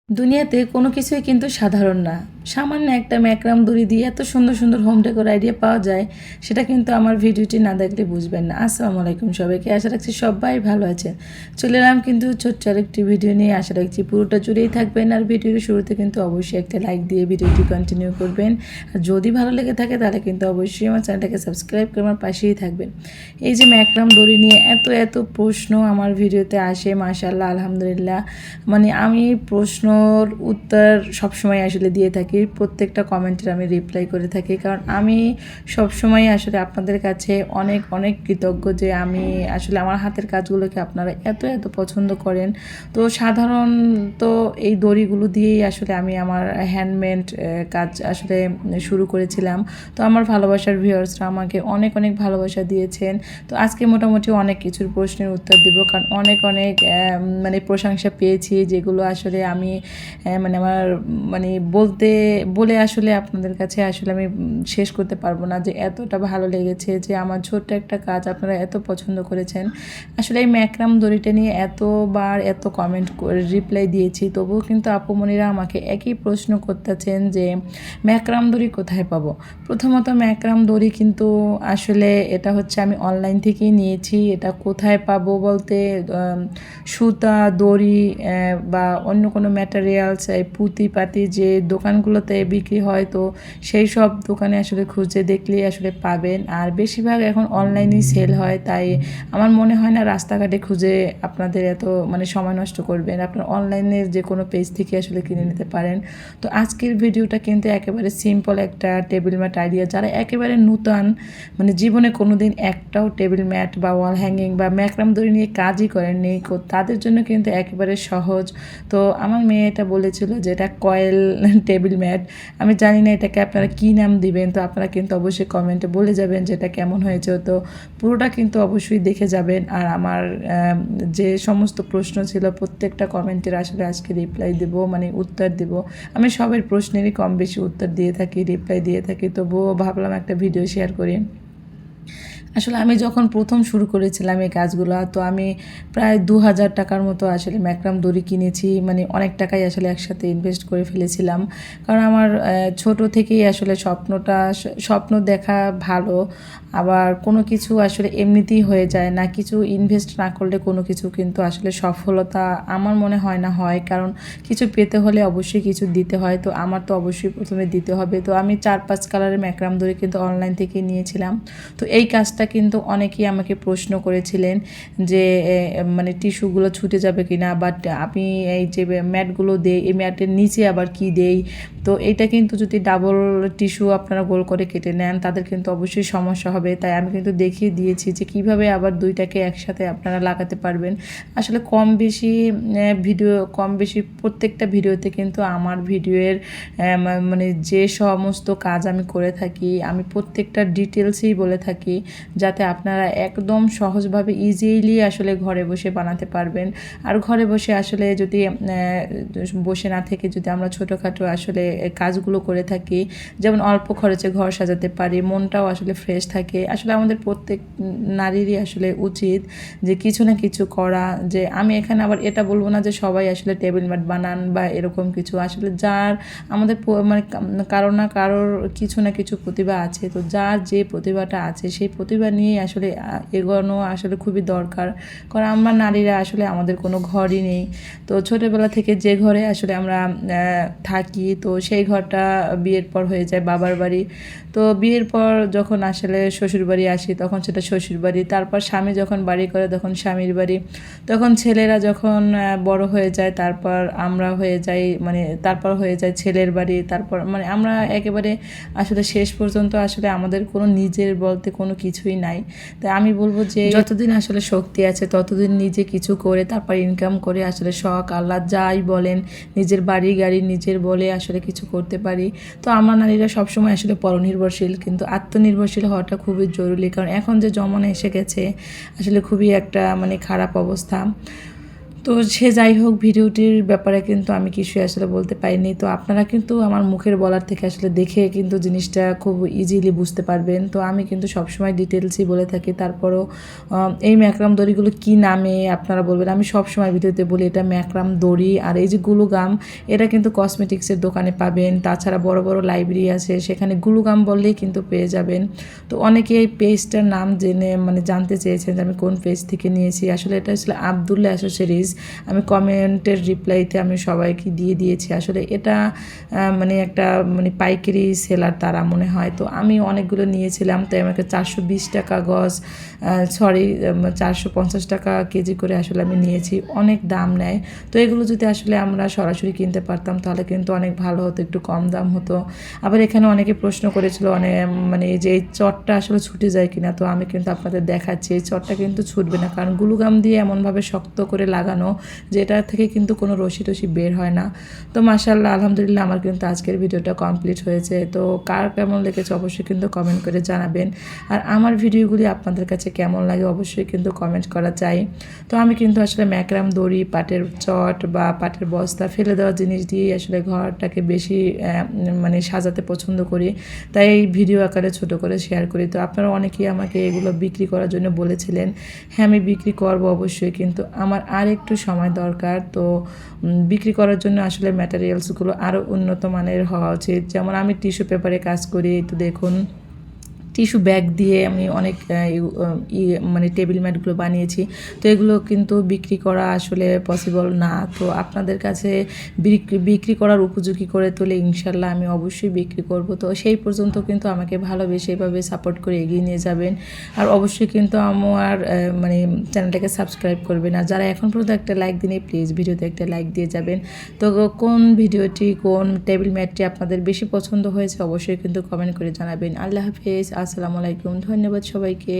দুনিয়াতে কোনো কিছুই কিন্তু সাধারণ না। সামান্য একটা ম্যাকরাম দড়ি দিয়ে এত সুন্দর সুন্দর হোম ডেকোর আইডিয়া পাওয়া যায়, সেটা কিন্তু আমার ভিডিওটি না দেখলে বুঝবেন না। আসসালামু আলাইকুম সবাইকে, আশা রাখছি সবাই ভালো আছেন। চলে এলাম কিন্তু ছোট্ট আরেকটি ভিডিও নিয়ে, আশা রাখছি পুরোটা জুড়েই থাকবেন। আর ভিডিওর শুরুতে কিন্তু অবশ্যই একটা লাইক দিয়ে ভিডিওটি কন্টিনিউ করবেন। আর যদি ভালো লেগে থাকে তাহলে কিন্তু অবশ্যই আমার চ্যানেলটাকে সাবস্ক্রাইব করে আমার পাশেই থাকবেন। এই যে ম্যাকরাম দড়ি নিয়ে এত এত প্রশ্ন আমার ভিডিওতে আসে, মাশাআল্লাহ আলহামদুলিল্লাহ। মানে আমি প্রশ্নর উত্তর সবসময় আসলে দিয়ে থাকি, প্রত্যেকটা কমেন্টের আমি রিপ্লাই করে থাকি, কারণ আমি সবসময় আসলে আপনাদের কাছে অনেক অনেক কৃতজ্ঞ যে আমি আসলে আমার হাতের কাজগুলোকে আপনারা এত এত পছন্দ করেন। তো সাধারণত এই দড়িগুলো দিয়েই আসলে আমি আমার হ্যান্ডমেড কাজ আসলে শুরু করেছিলাম। তো আমার ভালোবাসার ভিউয়ার্সরা আমাকে অনেক অনেক ভালোবাসা দিয়েছেন। তো আজকে মোটামুটি অনেক কিছুর প্রশ্নের উত্তর দেব, কারণ অনেক অনেক মানে প্রশংসা পেয়েছি, যেগুলো আসলে আমি মানে আমার মানে বলে আসলে আপনাদের কাছে আসলে আমি শেষ করতে পারবো না, যে এতটা ভালো লেগেছে যে আমার ছোট্ট একটা কাজ আপনারা এত পছন্দ করেছেন। আসলে এই ম্যাকরাম দড়িটা নিয়ে এতবার এত কমেন্ট করে রিপ্লাই দিয়েছি, তবুও কিন্তু আপুমণিরা আমাকে একই প্রশ্ন করতেছেন যে ম্যাকরাম দড়ি কোথায় পাবো। প্রথমত ম্যাকরাম দড়ি কিন্তু আসলে এটা হচ্ছে আমি অনলাইন থেকেই নিয়েছি। এটা কোথায় পাবো বলতে সুতা, দড়ি বা অন্য কোনো ম্যাটেরিয়ালস, পুঁতি পাতি যে দোকানগুলোতে বিক্রি হয়, তো সেই সব দোকানে আসলে খুঁজে দেখলেই আসলে পাবেন। আর বেশিরভাগ এখন অনলাইনেই সেল হয়, তাই আমার মনে হয় না রাস্তাঘাটে খুঁজে আপনাদের এত মানে সময় নষ্ট করবেন। আপনার অনলাইনের যে কোনো পেজ থেকে আসলে কিনে নিতে পারেন। তো আজকের ভিডিওটা কিন্তু একেবারে সিম্পল একটা টেবিল ম্যাট আইডিয়া। যারা একেবারে নূতন, মানে জীবনে কোনো দিন একটাও টেবিল ম্যাট বা ওয়াল হ্যাঙ্গিং বা ম্যাকরাম দড়ি নিয়ে কাজই করেননি, তাদের জন্য কিন্তু একেবারে সহজ। তো আমার মেয়ে এটা বলেছিল যে এটা কয়েল টেবিল ম্যাট। আমি জানি না এটাকে আপনারা কী নাম দিবেন, তো আপনারা কিন্তু অবশ্যই কমেন্টে বলে যাবেন যে এটা কেমন হয়েছে। তো পুরোটা কিন্তু অবশ্যই দেখে যাবেন। আর আমার যে সমস্ত প্রশ্ন ছিল প্রত্যেকটা কমেন্টের আসলে আজকে রিপ্লাই দেব, মানে উত্তর দেব। আমি সবের প্রশ্নেরই কম বেশি উত্তর দিয়ে থাকি, রিপ্লাই দিয়ে থাকি, তবুও ভাবলাম একটা ভিডিও শেয়ার করি। আসলে আমি যখন প্রথম শুরু করেছিলাম এই কাজগুলো, তো আমি প্রায় ২,০০০ টাকার মতো আসলে ম্যাকরাম দড়ি কিনেছি। মানে অনেক টাকাই আসলে একসাথে ইনভেস্ট করে ফেলেছিলাম, কারণ আমার ছোট থেকেই আসলে স্বপ্ন দেখা ভালো। আবার কোনো কিছু আসলে এমনিতেই হয়ে যায় না, কিছু ইনভেস্ট না করলে কোনো কিছু কিন্তু আসলে সফলতা আমার মনে হয় না হয়, কারণ কিছু পেতে হলে অবশ্যই কিছু দিতে হয়। তো আমার তো অবশ্যই প্রথমে দিতে হবে। তো আমি ৪-৫ কালারের ম্যাকরাম দড়ি কিন্তু অনলাইন থেকে নিয়েছিলাম। তো এই কাজটা কিন্তু অনেকেই আমাকে প্রশ্ন করেছিলেন যে মানে টিস্যুগুলো ছুটে যাবে কি না, বাট আমি এই যে ম্যাটগুলো দেই, এই ম্যাটের নিচে আবার কি দেই। তো এইটা কিন্তু যদি ডাবল টিস্যু আপনারা গোল করে কেটে নেন, তাদের কিন্তু অবশ্যই সমস্যা হবে। তাই আমি কিন্তু দেখিয়ে দিয়েছি যে কিভাবে আবার দুইটাকে একসাথে আপনারা লাগাতে পারবেন। আসলে কম বেশি প্রত্যেকটা ভিডিওতে কিন্তু আমার ভিডিওর মানে যে সমস্ত কাজ আমি করে থাকি, আমি প্রত্যেকটা ডিটেলসেই বলে থাকি, যাতে আপনারা একদম সহজভাবে ইজিলি আসলে ঘরে বসে বানাতে পারবেন। আর ঘরে বসে আসলে যদি বসে না থেকে যদি আমরা ছোটোখাটো আসলে কাজগুলো করে থাকি, যেমন অল্প খরচে ঘর সাজাতে পারি, মনটাও আসলে ফ্রেশ থাকে। আসলে আমাদের প্রত্যেক নারীরই আসলে উচিত যে কিছু না কিছু করা। যে আমি এখানে আবার এটা বলবো না যে সবাই আসলে টেবিল ম্যাট বানান বা এরকম কিছু। আসলে যার আমাদের মানে কারো না কারোর কিছু না কিছু প্রতিভা আছে, তো যার যে প্রতিভাটা আছে সেই প্রতিভা নিয়েই আসলে এগোনো আসলে খুবই দরকার। কারণ আমরা নারীরা আসলে আমাদের কোনো ঘরই নেই। তো ছোটোবেলা থেকে যে ঘরে আসলে আমরা থাকি, তো সেই ঘরটা বিয়ের পর হয়ে যায় বাবার বাড়ি। তো বিয়ের পর যখন আসলে শ্বশুরবাড়ি আসি, তখন সেটা শ্বশুরবাড়ি। তারপর স্বামী যখন বাড়ি করে তখন স্বামীর বাড়ি। তখন ছেলেরা যখন বড় হয়ে যায়, তারপর আমরা হয়ে যাই, মানে তারপর হয়ে যায় ছেলের বাড়ি। তারপর মানে আমরা একেবারে আসলে শেষ পর্যন্ত আসলে আমাদের কোনো নিজের বলতে কোনো কিছুই নাই। তাই আমি বলবো যে যতদিন আসলে শক্তি আছে ততদিন নিজে কিছু করে তারপর ইনকাম করে আসলে শখ আহ্লাদ যাই বলেন, নিজের বাড়ি গাড়ি নিজের বলে আসলে কিছু করতে পারি। তো আমরা নারীরা সবসময় আসলে পরনির্ভরশীল, কিন্তু আত্মনির্ভরশীল হওয়াটা খুবই জরুরি, কারণ এখন যে জমানা এসে গেছে আসলে খুবই একটা মানে খারাপ অবস্থা। তো সে যাই হোক, ভিডিওটির ব্যাপারে কিন্তু আমি কিছুই আসলে বলতে পারিনি। তো আপনারা কিন্তু আমার মুখের বলার থেকে আসলে দেখে কিন্তু জিনিসটা খুব ইজিলি বুঝতে পারবেন। তো আমি কিন্তু সবসময় ডিটেলসই বলে থাকি। তারপরও এই ম্যাকরাম দড়িগুলো কী নামে আপনারা বলবেন, আমি সবসময় ভিডিওতে বলি এটা ম্যাকরাম দড়ি। আর এই যে গ্লুগাম, এটা কিন্তু কসমেটিক্সের দোকানে পাবেন। তাছাড়া বড় বড় লাইব্রেরি আছে, সেখানে গ্লুগাম বললেই কিন্তু পেয়ে যাবেন। তো অনেকে এই পেজটার নাম জেনে জানতে চেয়েছেন যে আমি কোন পেজ থেকে নিয়েছি। আসলে এটা আসলে আবদুল্লাহ অ্যাসেসরিজ। আমি কমেন্টের রিপ্লাইতে আমি সবাইকে দিয়ে দিয়েছি। আসলে এটা একটা পাইকারি সেলার তারা মনে হয়। তো আমি অনেকগুলো নিয়েছিলাম, তাই আমাকে 420 টাকা গজ, 450 টাকা কেজি করে আসলে আমি নিয়েছি। অনেক দাম নেয়। তো এগুলো যদি আসলে আমরা সরাসরি কিনতে পারতাম তাহলে কিন্তু অনেক ভালো হতো, একটু কম দাম হতো। আবার এখানে অনেকে প্রশ্ন করেছিল এই যে এই চটটা আসলে ছুটে যায় কিনা। তো আমি কিন্তু আপনাদের দেখাচ্ছি, এই চটটা কিন্তু ছুটবে না, কারণ গ্লুগাম দিয়ে এমনভাবে শক্ত করে লাগানো যে এটা থেকে কিন্তু কোনো রশি টসি বের হয় না। তো মাশাআল্লাহ, আলহামদুলিল্লাহ, আমার কিন্তু আজকের ভিডিওটা কমপ্লিট হয়েছে। তো কার কেমন লেগেছে অবশ্যই কিন্তু কমেন্ট করে জানাবেন। আর আমার ভিডিওগুলি আপনাদের কাছে কেমন লাগে অবশ্যই কিন্তু কমেন্ট করা চাই। তো আমি কিন্তু আসলে ম্যাকরাম দড়ি, পাটের চট বা পাটের বস্তা, ফেলে দেওয়া জিনিস দিয়েই আসলে ঘরটাকে বেশি সাজাতে পছন্দ করি। তাই এই ভিডিও আকারে ছোট করে শেয়ার করি। তো আপনারা অনেকেই আমাকে এগুলো বিক্রি করার জন্য বলেছিলেন। হ্যাঁ, আমি বিক্রি করব অবশ্যই, কিন্তু আমার আর একটু সময় দরকার। তো বিক্রি করার জন্য আসলে ম্যাটেরিয়ালসগুলো আরও উন্নত মানের হওয়া উচিত। যেমন আমি টিস্যু পেপারে কাজ করি, তো দেখুন টিস্যু ব্যাগ দিয়ে আমি অনেক টেবিল ম্যাটগুলো বানিয়েছি। তো এগুলো কিন্তু বিক্রি করা আসলে পসিবল না। তো আপনাদের কাছে বিক্রি করার উপযোগী করে তুলে ইনশাল্লাহ আমি অবশ্যই বিক্রি করব। তো সেই পর্যন্ত কিন্তু আমাকে ভালোবেসে এভাবে সাপোর্ট করে এগিয়ে নিয়ে যাবেন। আর অবশ্যই কিন্তু আমার চ্যানেলটাকে সাবস্ক্রাইব করবেন। আর যারা এখন পর্যন্ত একটা লাইক দিন, প্লিজ ভিডিওতে একটা লাইক দিয়ে যাবেন। তো কোন ভিডিওটি, কোন টেবিল ম্যাটটি আপনাদের বেশি পছন্দ হয়েছে অবশ্যই কিন্তু কমেন্ট করে জানাবেন। আল্লাহ হাফেজ, আসসালামু আলাইকুম, ধন্যবাদ সবাইকে।